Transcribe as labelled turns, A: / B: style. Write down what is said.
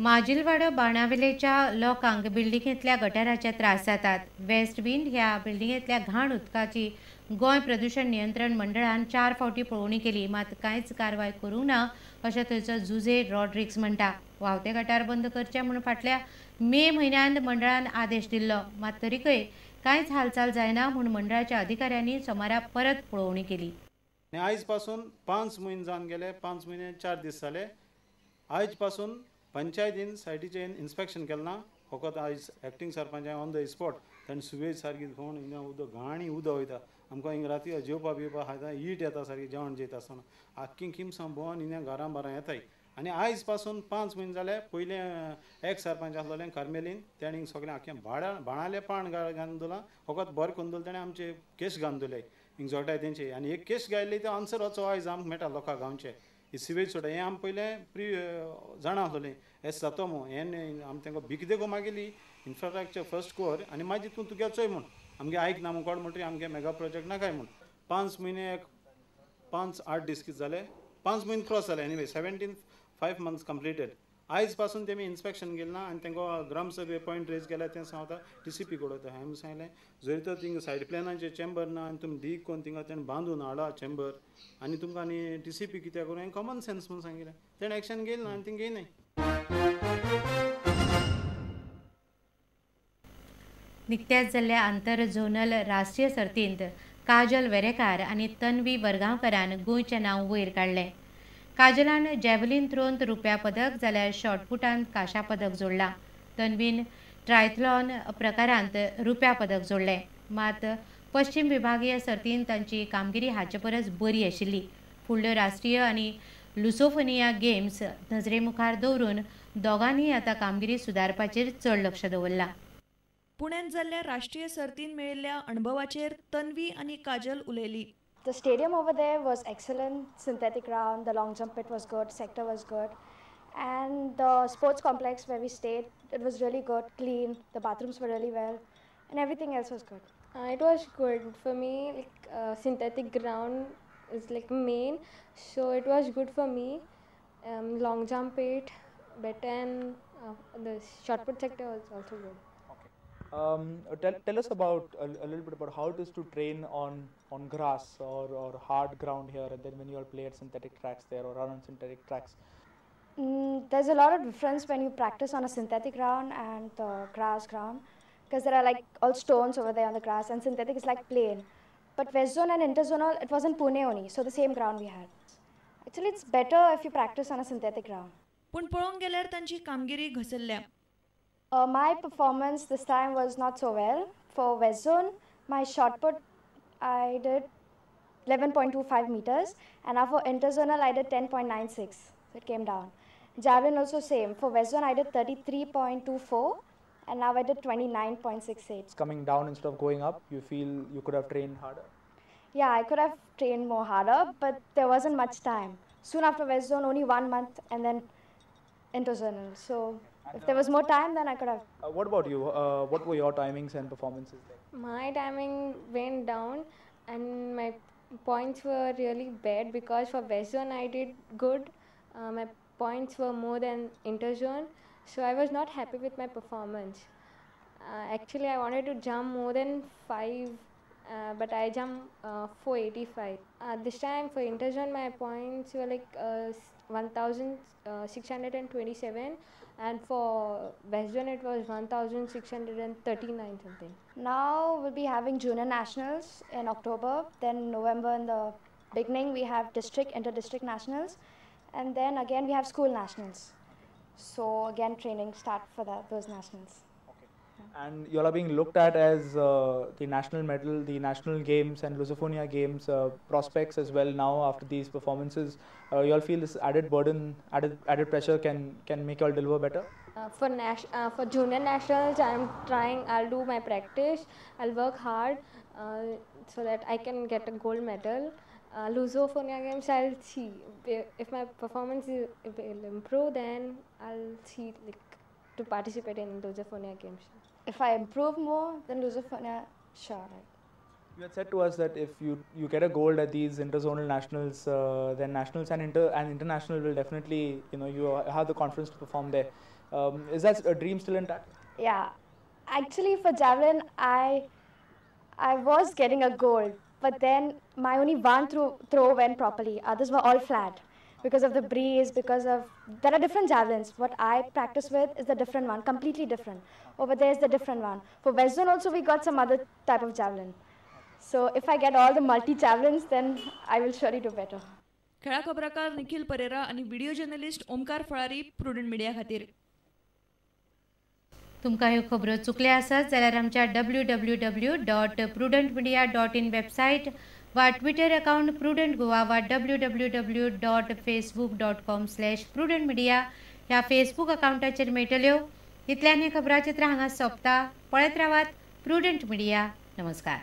A: माजिलवाडा बाणावलेच्या लोकांक बिल्डिंगेंतल्या गटाराचे त्रास जातात. वेस्ट विंड ह्या बिल्डिंगेंतल्या घाण उदकाची गोंय प्रदूषण नियंत्रण मंडळान 4 फावटी पळोवणी केली, मात कांयच कारवाय करूंक ना अशें थंयचो जुजे रॉड्रिक्स म्हणटा. व्हांवते गटार बंद करचे म्हूण फाटल्या मे म्हयन्यांत मंडळान आदेश दिल्लो, मात तरीकय कांयच हालचाल जायना म्हूण मंडळाच्या अधिकाऱ्यांनी सोमारा परत पळोवणी केली.
B: आयज पासून 5 म्हयने जावन गेले, 5 म्हयने 4 दीस जाले. आयज पासून पंचायतीन सायटीचें इन्स्पेक्शन केलें ना. फकत आयज एक्टींग सरपंचान ऑन द स्पॉट ताणें सुवेज सारकी कोण हिंगा उदक घाणी उदक वयता. आमकां हिंगा राती जेवपा बिवपा खायता हीट येता सारकी जेवण जेयता आसतना. आख्खी किमसां भोंवन हिंगा घरां बारां येताय. आनी आयज पासून 5 म्हयने जाले. पयलें एक सरपंच आसलोलें कार्मेलीन, ताणें सगळें आख्खें बाणालें पाण घालून दवरलां. फकत बरें करून दवरलें, ताणें आमचे केस घालून दवरले हिंग जोटाय तेंचे. आनी एक केस गायल्ली तो आन्सर वचो आयज आमकां मेळटा लोकांक गांवचे. ही सिवेज सोडा हें आमी पयलें जाणा आसलोलें हें जातो म्हूण. हें आमी तांकां भीक देगो मागिल्ली इन्फ्रास्ट्रक्चर फर्स्ट कोर आनी मागीर तूं तुगे चोय म्हूण. आमगे आयक ना म्हूण कोण म्हणटा आमगे मेगा प्रोजेक्ट नाकाय म्हूण. 5 म्हयने 5-8 दीस कितें जाले, 5 म्हयने क्रॉस जाले. Anyway 5 months completed. आयज पासून तेमी इन्स्पेक्शन गेलें ना आनी तांकां ग्रामसभे पॉयंट रेज केल्या तें सांगता TCP कोडता. हांवें सांगलें जरी तर थिंगा सायड प्लॅनाचें चेंबर ना आनी तुमी दीक कोन्न थिंगा तेणें बांदून हाडा चेंबर आनी तुमकां आनी TCP कित्याक करूं हें कॉमन सेन्स म्हणून सांगिल्लें. तेणें एक्शन घेयलें ना आनी थिंगा घेयनाय.
A: निकत्याच जाल्ल्या आंतर झोनल राष्ट्रीय सर्तींत काजल वेरेकार आनी तन्वी वर्गांवकारान गोंयचें नांव वयर काडलें. काजलान जॅव्हलिन थ्रोंत रुप्या पदक जाल्यार शॉटपुटांत कांशा पदक जोडलां. तन्वीन ट्रायथलॉन प्रकारांत रुप्या पदक जोडलें. मात पश्चिम विभागीय सर्तींत तांची कामगिरी हाचे परस बरी आशिल्ली. फुडल्यो राष्ट्रीय आनी लुसोफोनिया गेम्स नजरे मुखार दवरून दोगांनी आतां कामगिरी सुदारपाचेर चड लक्ष दवरलां.
C: पुण्यात जाल्ल्या राष्ट्रीय सर्तींत मेळिल्ल्या अणभवाचेर तन्वी आनी काजल उलयली.
D: The stadium over there was excellent, synthetic ground, the long jump pit was good, sector was good, and the sports complex where we stayed, it was really good, clean, the bathrooms were really well, and everything else was good.
E: It was good for me. Synthetic ground is like main, so it was good for me. Long jump pit better, and the shot put sector was also good.
F: Tell us about a little bit about how it is to train on grass or hard ground here, and then when you all play at synthetic tracks there or run on synthetic tracks.
D: There's a lot of difference when you practice on a synthetic ground and the grass ground, because there are like all stones over there on the grass, and synthetic is like plain. But West Zone and Interzonal, it was in Pune only, so the same ground we had. Actually, it's better if you practice on a synthetic ground.
C: पूण पळोवंक गेल्यार तांची कामगिरी घसरल्या.
D: My performance this time was not so well. For West Zone, my shot put, I did 11.25 meters, and now for Interzonal, I did 10.96, so it came down. Javelin also same. For West Zone, I did 33.24, and now I did 29.68.
F: It's coming down instead of going up. You feel you could have trained harder?
D: Yeah, I could have trained more harder, but there wasn't much time. Soon after West Zone, only 1 month, and then Interzonal. So if there was more time, then I could have.
F: What about you? What were your timings and performances like?
E: My timing went down, and my points were really bad because for West Zone I did good. My points were more than Interzone, so I was not happy with my performance. Actually, I wanted to jump more than 5, but I jumped 485. This time for Interzone, my points were like 1,627. And for West Zone, it was 1,639 something.
D: Now we'll be having junior nationals in October. Then November in the beginning we have district, inter-district nationals, and then again we have school nationals. So again training start for those nationals.
F: Okay. And you all are being looked at as the national medal, the national games and Lusophonia games prospects as well now after these performances. You all feel this added burden, added pressure can make you all deliver better?
E: For junior nationals, I'll do my practice, I'll work hard so that I can get a gold medal. Lusophonia games, I'll see if my performance will improve, then I'll see to participate in Lusophonia games.
D: If I improve more, then Lusophonia, sure. Right.
F: You had said to us that if you get a gold at these interzonal nationals, then nationals and international will definitely, you have the confidence to perform there. Is that a dream still intact?
D: Yeah, actually for javelin, I was getting a gold, but then my only one throw went properly. Others were all flat because of the breeze, because of there are different javelins. What I practice with is the different one, completely different. Over there is the different one. For West Zone also we got some other type of javelin. So if I get all the multi javelins, then I will surely do better.
C: खेळा खबराकार निखिल परेरा आणि video journalist Omkar Phalari prudent media खातीर.
A: तुमकां ह्यो खबरो चुकल्या आसत जाल्यार आमच्या www.prudentmedia.in website वा ट्विटर अकाउंट प्रुडंट गोवा वा www.facebook.com/prudentmedia ह्या फेसबूक अकाउंटाचेर मेळटल्यो. इतल्यान हे खबराचित्र हांगा सोंपता. पळयत रावात प्रुडंट मिडिया. नमस्कार.